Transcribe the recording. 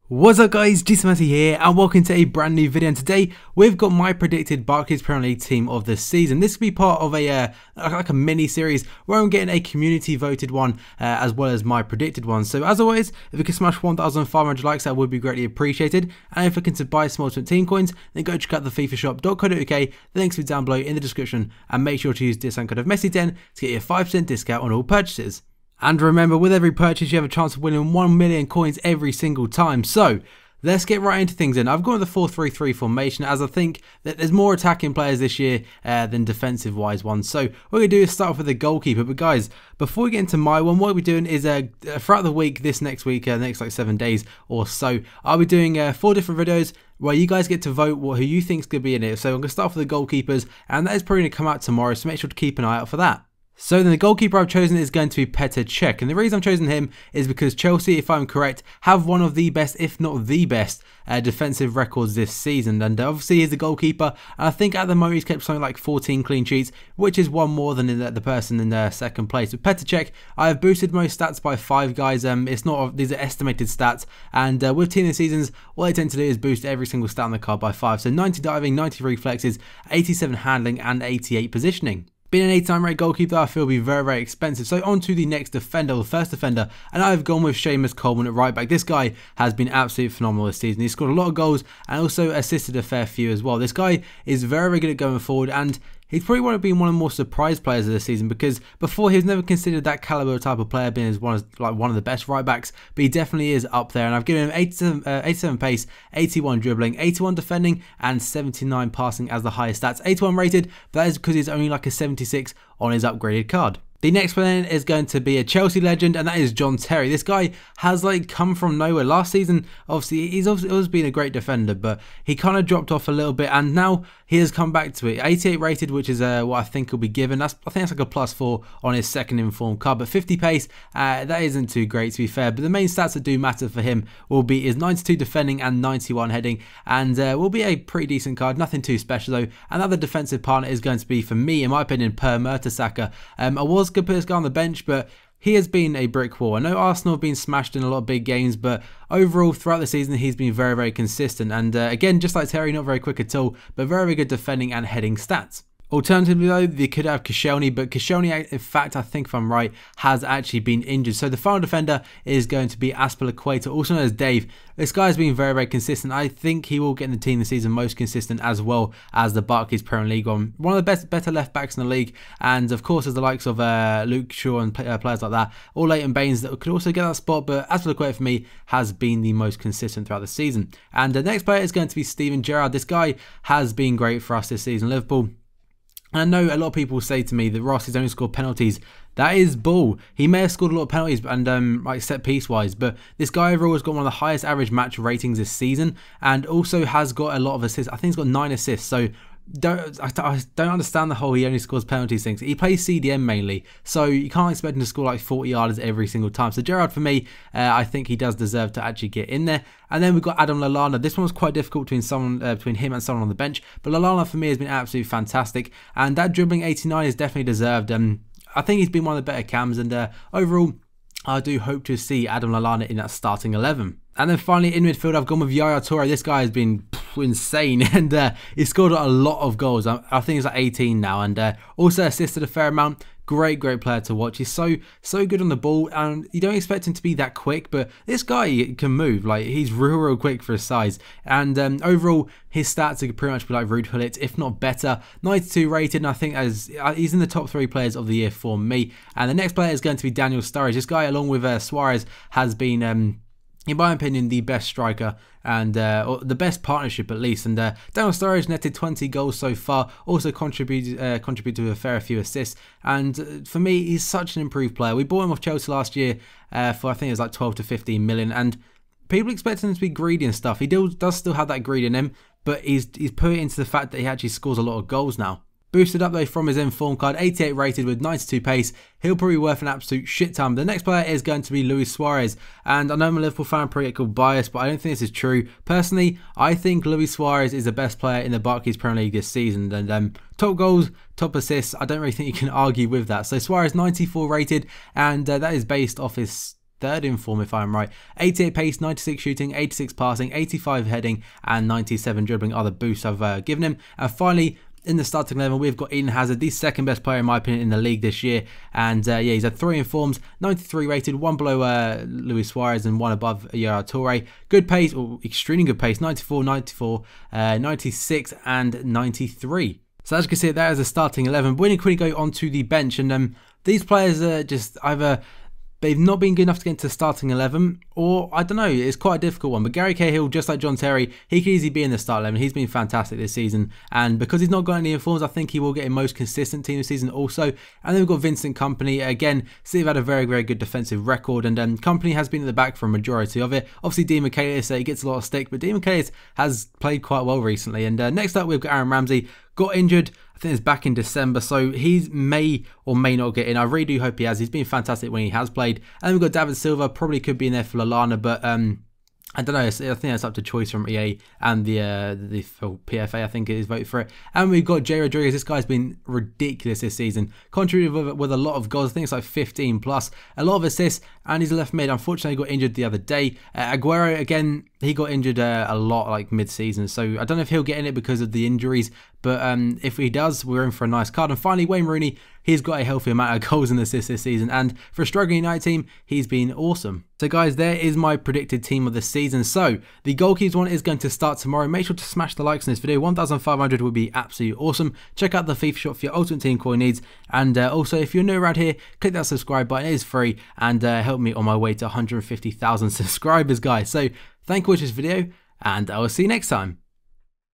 What's up guys, Seamus here and welcome to a brand new video, and today we've got my predicted Barclays Premier League team of the season. This will be part of a like a mini series where I'm getting a community voted one as well as my predicted one. So as always, if you can smash 1,500 likes, that would be greatly appreciated. And if you're looking to buy small team coins, then go check out the fifashop.co.uk. The links will be down below in the description, and make sure to use discount code of Messi10 to get your 5% discount on all purchases. And remember, with every purchase you have a chance of winning 1 million coins every single time. So let's get right into things then. I've gone with the 4-3-3 formation, as I think that there's more attacking players this year than defensive wise ones. So what we're going to do is start off with the goalkeeper. But guys, before we get into my one, what we're doing is throughout the week, this next week, next like 7 days or so, I'll be doing 4 different videos where you guys get to vote who you think's going to be in it. So I'm going to start off with the goalkeepers, and that is probably going to come out tomorrow, so make sure to keep an eye out for that. So then the goalkeeper I've chosen is going to be Petr Cech, and the reason I've chosen him is because Chelsea, if I'm correct, have one of the best, if not the best, defensive records this season. And obviously he's the goalkeeper, and I think at the moment he's kept something like 14 clean sheets, which is one more than the person in second place. With Petr Cech, I have boosted most stats by 5 guys. It's not, these are estimated stats, and with team of the seasons, what I tend to do is boost every single stat on the card by 5. So 90 diving, 90 reflexes, 87 handling, and 88 positioning. Being an 8-time rated goalkeeper, I feel will be very expensive. So on to the next defender, the first defender, and I've gone with Seamus Coleman at right back. This guy has been absolutely phenomenal this season. He's scored a lot of goals and also assisted a fair few as well. This guy is very good at going forward, and he's probably one of the more surprised players of the season, because before he was never considered that caliber type of player, being as one of the best right backs, but he definitely is up there. And I've given him 87 pace, 81 dribbling, 81 defending, and 79 passing as the highest stats. 81 rated, but that is because he's only like a 76 on his upgraded card. The next one is going to be a Chelsea legend, and that is John Terry. This guy has come from nowhere. Last season, obviously, he's always been a great defender, but he kind of dropped off a little bit, and now he has come back to it. 88 rated, which is what I think will be given. I think that's like a +4 on his second informed card, but 50 pace, that isn't too great to be fair. But the main stats that do matter for him will be his 92 defending and 91 heading, and will be a pretty decent card. Nothing too special though. Another defensive partner is going to be, for me, in my opinion, Per Mertesacker. I was going to put this guy on the bench, but he has been a brick wall. I know Arsenal have been smashed in a lot of big games, but overall throughout the season he's been very consistent. And again, just like Terry, not very quick at all, but very good defending and heading stats. Alternatively though, they could have Cahill, but Cahill, in fact, I think if I'm right, has actually been injured. So the final defender is going to be Azpilicueta, also known as Dave. This guy has been very consistent. I think he will get in the team this season most consistent, as well as the Barclays Premier League one. One of the better left backs in the league, and of course there's the likes of Luke Shaw and players like that, or Leighton Baines that could also get that spot, but Azpilicueta for me has been the most consistent throughout the season. And the next player is going to be Steven Gerrard. This guy has been great for us this season, Liverpool. And I know a lot of people say to me that Ross has only scored penalties. That is bull. He may have scored a lot of penalties and like set piece wise, but this guy overall has got one of the highest average match ratings this season, and also has got a lot of assists. I think he's got 9 assists. So I don't understand the whole he only scores penalties things. He plays CDM mainly, so you can't expect him to score like 40 yarders every single time. So Gerrard, for me, I think he does deserve to actually get in there. And then we've got Adam Lallana. This one was quite difficult between him and someone on the bench, but Lallana for me has been absolutely fantastic, and that dribbling 89 is definitely deserved. I think he's been one of the better cams, and overall I do hope to see Adam Lallana in that starting 11. And then finally in midfield, I've gone with YAYA TOURE. This guy has been insane, and he scored a lot of goals. I think he's like 18 now, and also assisted a fair amount. Great player to watch. He's so good on the ball, and you don't expect him to be that quick, but this guy can move. Like, he's real quick for his size. And overall, his stats are pretty much like Ruud Gullit, if not better. 92 rated, and I think he's in the top 3 players of the year for me. And the next player is going to be Daniel Sturridge. This guy, along with Suarez, has been in my opinion, the best striker, and or the best partnership at least. And Daniel Sturridge netted 20 goals so far, also contributed to a fair few assists. And for me, he's such an improved player. We bought him off Chelsea last year for, I think it was like 12 to 15 million, and people expect him to be greedy and stuff. He does still have that greed in him, but he's put it into the fact that he actually scores a lot of goals now. Boosted up though from his inform card, 88 rated with 92 pace. He'll probably be worth an absolute shit ton. The next player is going to be Luis Suarez, and I know I'm a Liverpool fan, probably get called biased, but I don't think this is true. Personally, I think Luis Suarez is the best player in the Barclays Premier League this season, and top goals, top assists, I don't really think you can argue with that. So Suarez 94 rated, and that is based off his third in form if I'm right. 88 pace, 96 shooting, 86 passing, 85 heading and 97 dribbling are the boosts I've given him. And finally, in the starting 11, we've got Eden Hazard, the second best player in my opinion in the league this year. And yeah, he's had 3 informs, 93 rated, 1 below Luis Suarez and 1 above YAYA TOURE. Good pace, or extremely good pace, 94, 94, 96 and 93. So as you can see, that is a starting 11. But we're going to go on to the bench, and these players are just either they've not been good enough to get into starting 11, or I don't know, it's quite a difficult one. But Gary Cahill, just like John Terry, he could easily be in the start 11. He's been fantastic this season, and because he's not got any informs, I think he will get a most consistent team this season also. And then we've got Vincent Kompany. Again, City have had a very, very good defensive record, and Kompany has been at the back for a majority of it. Obviously, Dean Michaelis, he gets a lot of stick, but Dean Michaelis has played quite well recently. And next up, we've got Aaron Ramsey. Got injured, I think it's back in December, so he may or may not get in. I really do hope he has. He's been fantastic when he has played. And then we've got David Silva, probably could be in there for Lallana, but I don't know, I think that's up to choice from EA and the PFA, I think it is, vote for it. And we've got Jay Rodriguez. This guy's been ridiculous this season, contributed with a lot of goals. I think it's like 15 plus, a lot of assists, and he's a left mid. Unfortunately, he got injured the other day. Aguero, again, he got injured a lot like mid-season, so I don't know if he'll get in it because of the injuries, but if he does, we're in for a nice card. And finally, Wayne Rooney, he's got a healthy amount of goals and assists this season, and for a struggling United team, he's been awesome. So guys, there is my predicted team of the season. So the goalkeepers one is going to start tomorrow. Make sure to smash the likes on this video. 1,500 would be absolutely awesome. Check out the FIFA shop for your ultimate team coin needs, and also if you're new around here, click that subscribe button. It is free, and help me on my way to 150,000 subscribers, guys. So thank you for watching this video, and I will see you next time.